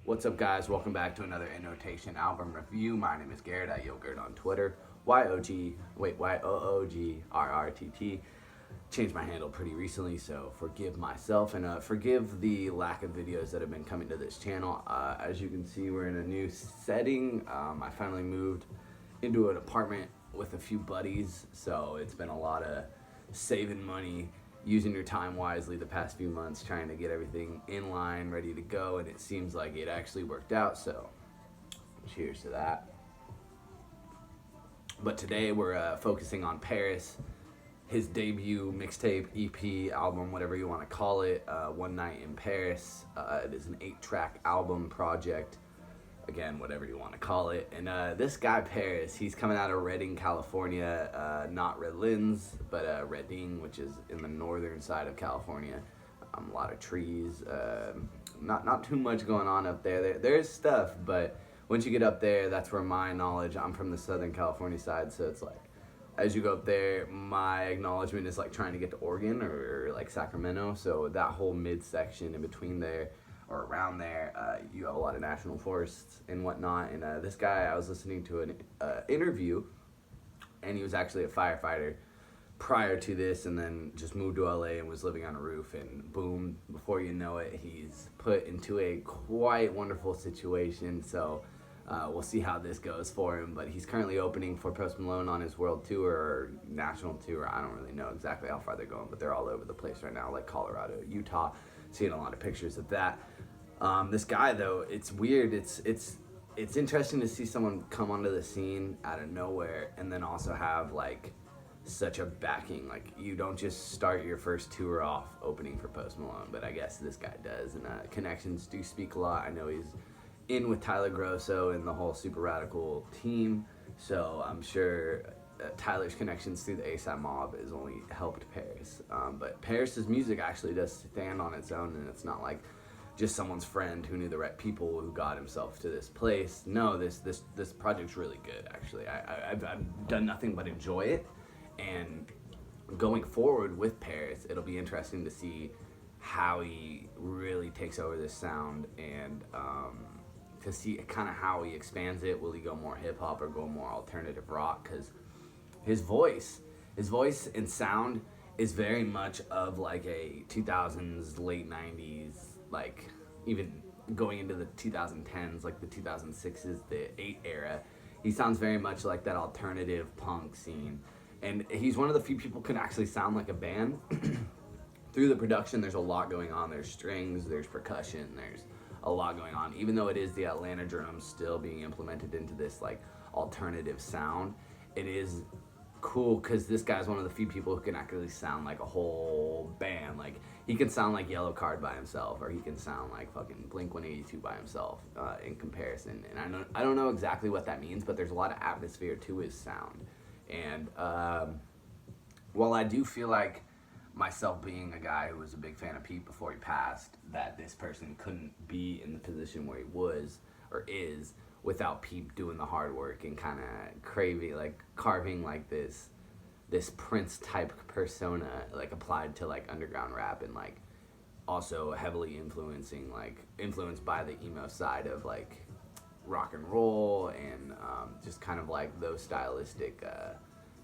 What's up, guys? Welcome back to another In Notation album review. My name is Garrett at Yogurt on Twitter. YOOGRRTT. Changed my handle pretty recently, so forgive myself and forgive the lack of videos that have been coming to this channel. As you can see, we're in a new setting. I finally moved into an apartment with a few buddies, so it's been a lot of saving money, using your time wisely the past few months, trying to get everything in line, ready to go, and it seems like it actually worked out, so cheers to that. But today we're focusing on Paris, his debut mixtape, EP, album, whatever you want to call it, One Night in Paris. It is an 8-track album project, again, whatever you want to call it. And this guy, Paris, he's coming out of Redding, California, not Redlands, but Redding, which is in the northern side of California. A lot of trees, not too much going on up there. There's stuff, but once you get up there, that's where my knowledge, I'm from the Southern California side, so it's like, as you go up there, my acknowledgement is like trying to get to Oregon or like Sacramento, so that whole midsection in between there, or around there, you have a lot of national forests and whatnot. And this guy, I was listening to an interview, and he was actually a firefighter prior to this, and then just moved to LA and was living on a roof, and boom, before you know it, he's put into a quite wonderful situation. So we'll see how this goes for him, but he's currently opening for Post Malone on his world tour or national tour. I don't really know exactly how far they're going, but they're all over the place right now, like Colorado, Utah. Seeing a lot of pictures of that. This guy, though, it's weird. It's interesting to see someone come onto the scene out of nowhere and then also have like such a backing. Like, you don't just start your first tour off opening for Post Malone, but I guess this guy does, and connections do speak a lot. I know he's in with Tyler Grosso and the whole Super Radical team, so I'm sure Tyler's connections through the ASAP Mob has only helped Paris. But Paris's music actually does stand on its own, and it's not like just someone's friend who knew the right people who got himself to this place. No, this project's really good, actually. I've done nothing but enjoy it, and going forward with Paris, it'll be interesting to see how he really takes over this sound, and to see kind of how he expands it. Will he go more hip-hop or go more alternative rock? Because his voice and sound is very much of like a 2000s, late 90s, like even going into the 2010s, like the 2006s, the 8 era. He sounds very much like that alternative punk scene. And he's one of the few people who can actually sound like a band. Through the production, there's a lot going on. There's strings, there's percussion, there's a lot going on. Even though it is the Atlanta drums still being implemented into this like alternative sound, it is cool because this guy's one of the few people who can actually sound like a whole band. Like, he can sound like Yellow Card by himself, or he can sound like fucking Blink-182 by himself in comparison. And I don't know exactly what that means, but there's a lot of atmosphere to his sound. And while I do feel like, myself being a guy who was a big fan of Pete before he passed, that this person couldn't be in the position where he was or is without Pete doing the hard work and kind of carving like this Prince type persona, like applied to like underground rap, and like also heavily influenced by the emo side of like rock and roll, and just kind of like those stylistic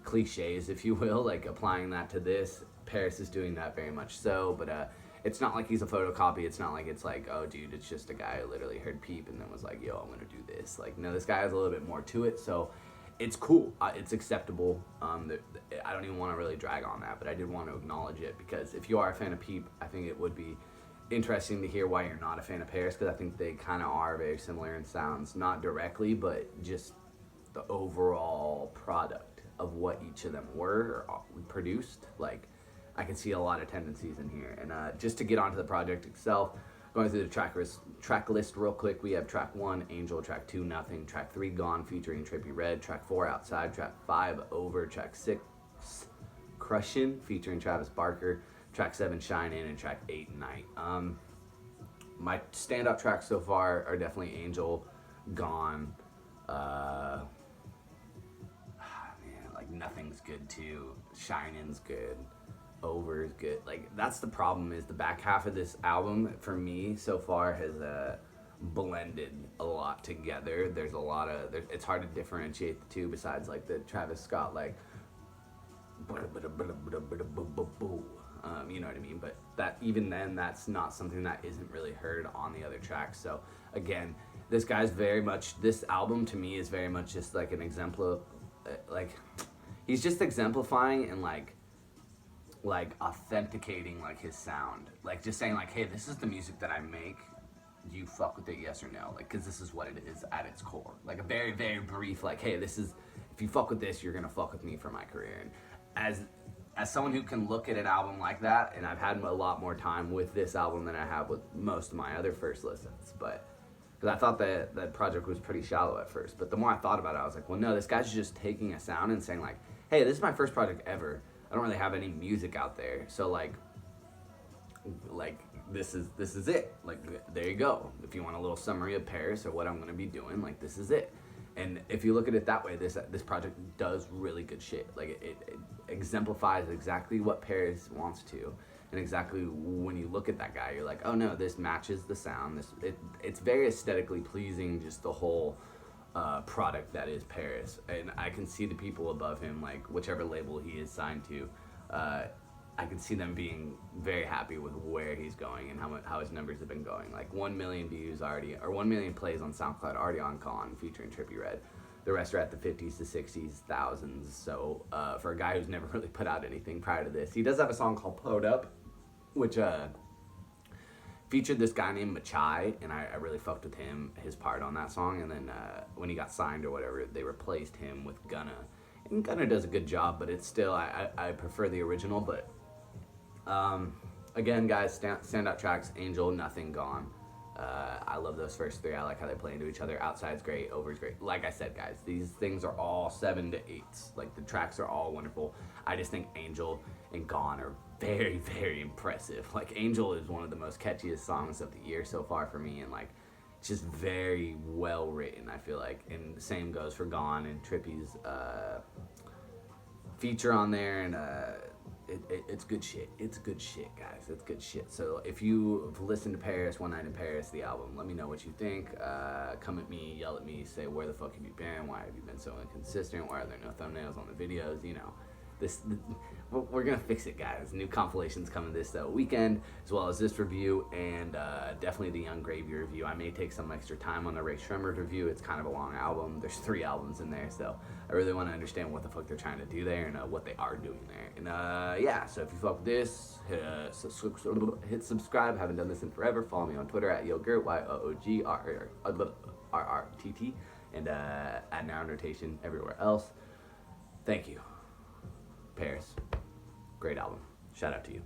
cliches, if you will, like applying that to this. Paris is doing that very much so, but it's not like he's a photocopy. It's not like it's like, oh dude, it's just a guy who literally heard Peep and then was like, yo, I'm gonna do this. Like, no, this guy has a little bit more to it, so it's cool. It's acceptable. I don't even want to really drag on that, but I did want to acknowledge it, because if you are a fan of Peep, I think it would be interesting to hear why you're not a fan of Paris, because I think they kind of are very similar in sounds, not directly, but just the overall product of what each of them were or produced. Like, I can see a lot of tendencies in here. And just to get onto the project itself, going through the track list real quick, we have track 1, Angel, track 2, Nothing, track 3, Gone, featuring Trippie Redd, track 4, Outside, track 5, Over, track 6, Crushin', featuring Travis Barker, track 7, Shine In, and track 8, Night. My standout tracks so far are definitely Angel, Gone, man, like Nothing's good too, Shine In's good, Over is good. Like, that's the problem, is the back half of this album for me so far has blended a lot together. There's a lot of it's hard to differentiate the two besides like the Travis Scott like you know what I mean? But that even then, that's not something that isn't really heard on the other tracks. So again, this guy's very much, this album to me is very much just like an exemplar, like he's just exemplifying and like authenticating like his sound, like just saying like, hey, this is the music that I make. Do you fuck with it, yes or no? Like, because this is what it is at its core. Like a very, very brief, like, hey, this is, if you fuck with this, you're gonna fuck with me for my career. And as someone who can look at an album like that, and I've had a lot more time with this album than I have with most of my other first listens, but because I thought that project was pretty shallow at first, but the more I thought about it, I was like, well, no, this guy's just taking a sound and saying like, hey, this is my first project ever. I don't really have any music out there, so like this is it. Like, there you go. If you want a little summary of Paris or what I'm gonna be doing, like, this is it. And if you look at it that way, this project does really good shit. Like, it exemplifies exactly what Paris wants to, and exactly when you look at that guy, you're like, oh no, this matches the sound. It's very aesthetically pleasing, just the whole product that is Paris. And I can see the people above him, like whichever label he is signed to, I can see them being very happy with where he's going and how his numbers have been going. Like 1 million views already, or 1 million plays on SoundCloud already on Con featuring Trippie Redd. The rest are at the 50s to 60s, thousands. So for a guy who's never really put out anything prior to this, he does have a song called Pulled Up, which featured this guy named Machai, and I really fucked with him, his part on that song. And then when he got signed or whatever, they replaced him with Gunna. And Gunna does a good job, but it's still, I prefer the original. But again, guys, standout tracks: Angel, Nothing, Gone. I love those first three. I like how they play into each other. Outside's great, Over's great. Like I said, guys, these things are all 7 to 8s. Like, the tracks are all wonderful. I just think Angel and Gone are very, very impressive. Like, Angel is one of the most catchiest songs of the year so far for me, and like, it's just very well written, I feel like. And the same goes for Gone and Trippie's feature on there, and it's good shit. It's good shit, guys. It's good shit. So if you've listened to Paris, One Night in Paris, the album, let me know what you think. Come at me, yell at me, say, where the fuck have you been? Why have you been so inconsistent? Why are there no thumbnails on the videos? You know, we're gonna fix it, guys. New compilations coming this weekend, as well as this review, and definitely the Young Gravy review. I may take some extra time on the Ray Shremmerd review. It's kind of a long album. There's 3 albums in there, so I really want to understand what the fuck they're trying to do there, and what they are doing there. And yeah, so if you fuck with this, hit subscribe. Haven't done this in forever. Follow me on Twitter at Yogurt, YOOGRRTT, and at Now Notation everywhere else. Thank you. Paris, great album. Shout out to you.